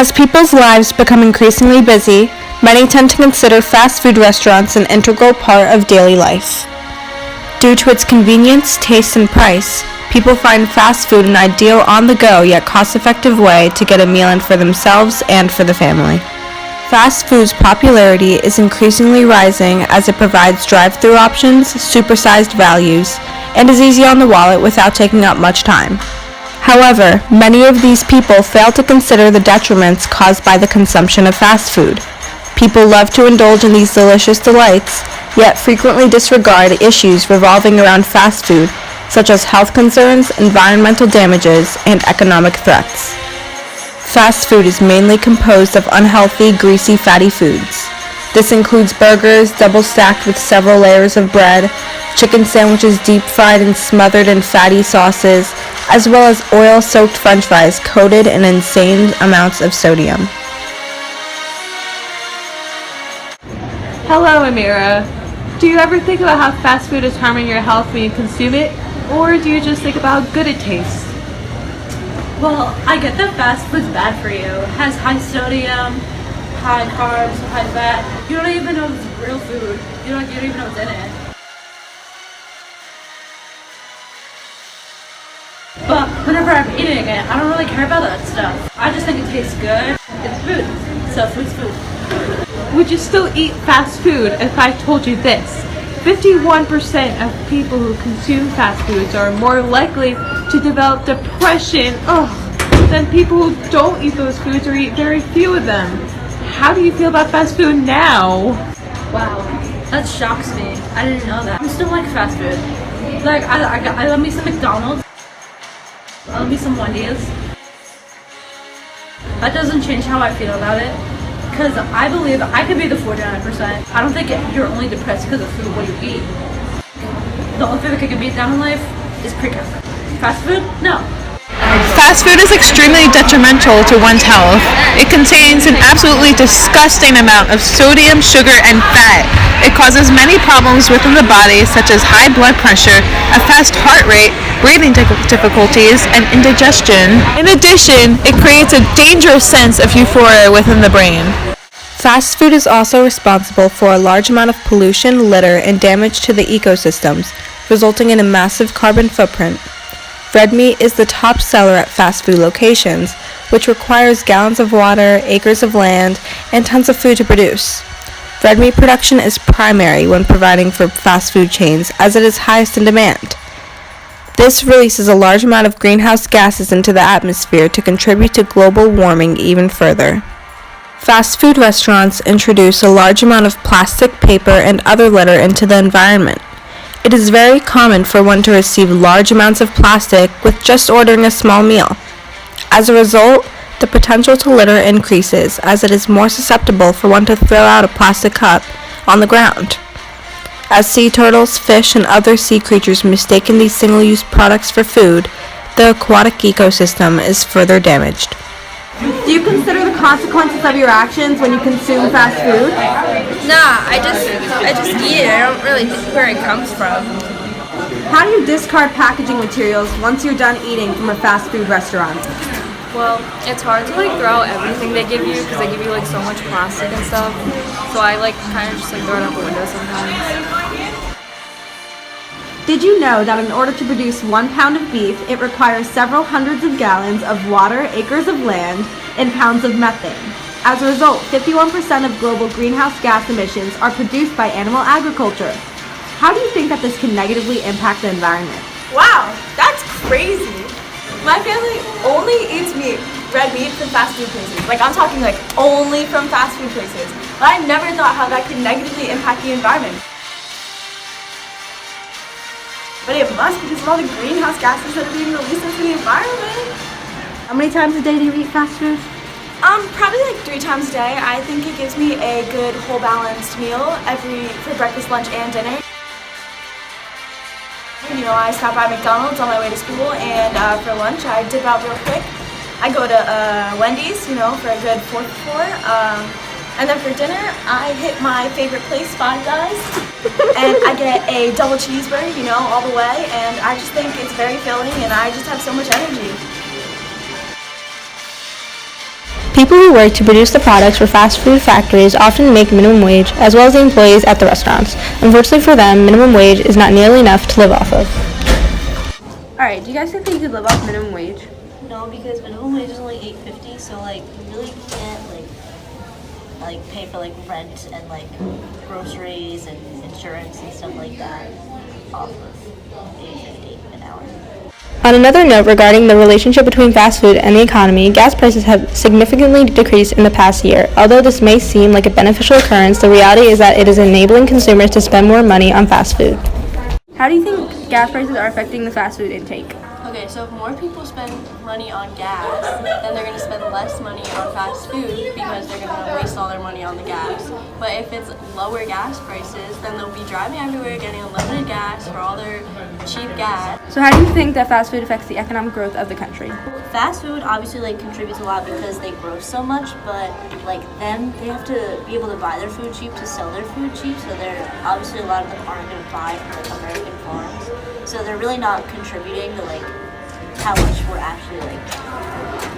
As people's lives become increasingly busy, many tend to consider fast food restaurants an integral part of daily life. Due to its convenience, taste, and price, people find fast food an ideal on-the-go yet cost-effective way to get a meal in for themselves and for the family. Fast food's popularity is increasingly rising as it provides drive-through options, supersized values, and is easy on the wallet without taking up much time. However, many of these people fail to consider the detriments caused by the consumption of fast food. People love to indulge in these delicious delights, yet frequently disregard issues revolving around fast food, such as health concerns, environmental damages, and economic threats. Fast food is mainly composed of unhealthy, greasy, fatty foods. This includes burgers double-stacked with several layers of bread, chicken sandwiches deep-fried and smothered in fatty sauces, as well as oil-soaked french fries coated in insane amounts of sodium. Hello, Amira. Do you ever think about how fast food is harming your health when you consume it, or do you just think about how good it tastes? Well, I get that fast food's bad for you. It has high sodium, high carbs, high fat. You don't even know it's real food. You don't even know what's in it. But whenever I'm eating it, I don't really care about that stuff. I just think it tastes good. It's food. So food's food. Would you still eat fast food if I told you this? 51% of people who consume fast foods are more likely to develop depression than people who don't eat those foods or eat very few of them. How do you feel about fast food now? Wow, that shocks me. I didn't know that. I still like fast food. Like, I love me some McDonald's. I love me some Wendy's. That doesn't change how I feel about it. Because I believe I could be the 49%. I don't think you're only depressed because of food, what you eat. The only thing that can beat down in life is pre-cook. Fast food? No. Fast food is extremely detrimental to one's health. It contains an absolutely disgusting amount of sodium, sugar, and fat. It causes many problems within the body, such as high blood pressure, a fast heart rate, breathing difficulties, and indigestion. In addition, it creates a dangerous sense of euphoria within the brain. Fast food is also responsible for a large amount of pollution, litter, and damage to the ecosystems, resulting in a massive carbon footprint. Red meat is the top seller at fast food locations, which requires gallons of water, acres of land, and tons of food to produce. Red meat production is primary when providing for fast food chains, as it is highest in demand. This releases a large amount of greenhouse gases into the atmosphere to contribute to global warming even further. Fast food restaurants introduce a large amount of plastic, paper, and other litter into the environment. It is very common for one to receive large amounts of plastic with just ordering a small meal. As a result, the potential to litter increases as it is more susceptible for one to throw out a plastic cup on the ground. As sea turtles, fish, and other sea creatures mistaken these single-use products for food, the aquatic ecosystem is further damaged. Do you consider the consequences of your actions when you consume fast food? Nah, I just eat it. I don't really think where it comes from. How do you discard packaging materials once you're done eating from a fast food restaurant? Well, it's hard to throw out everything they give you because they give you so much plastic and stuff. So I kind of just throw it out the window sometimes. Did you know that in order to produce 1 pound of beef, it requires several hundreds of gallons of water, acres of land, and pounds of methane? As a result, 51% of global greenhouse gas emissions are produced by animal agriculture. How do you think that this can negatively impact the environment? Wow, that's crazy. My family only eats red meat from fast food places. I'm talking only from fast food places. But I never thought how that could negatively impact the environment. But it must because of all the greenhouse gases that are being released into the environment. How many times a day do you eat fast food? Probably 3 times a day. I think it gives me a good whole balanced meal for breakfast, lunch, and dinner. I stop by McDonald's on my way to school, and for lunch I dip out real quick. I go to Wendy's, for a good 4 for $4. And then for dinner, I hit my favorite place, Five Guys, and I get a double cheeseburger, all the way, and I just think it's very filling, and I just have so much energy. People who work to produce the products for fast food factories often make minimum wage, as well as the employees at the restaurants. Unfortunately for them, minimum wage is not nearly enough to live off of. Alright, do you guys think that you could live off minimum wage? No, because minimum wage is only $8.50, so like you really can't like pay for like rent and like groceries and insurance and stuff like that off of $8.50 an hour. On another note regarding the relationship between fast food and the economy, gas prices have significantly decreased in the past year. Although this may seem like a beneficial occurrence, the reality is that it is enabling consumers to spend more money on fast food. How do you think gas prices are affecting the fast food intake? Okay, so if more people spend money on gas, then they're going to spend less money on fast food because they're going to waste all their money on the gas. But if it's lower gas prices, then they'll be driving everywhere, getting unlimited gas for all their cheap gas. So how do you think that fast food affects the economic growth of the country? Fast food obviously like contributes a lot because they grow so much, but like them, they have to be able to buy their food cheap to sell their food cheap. So they're obviously a lot of them aren't going to buy from like American farms. So they're really not contributing to like how much we're actually like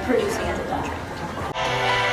producing as a country.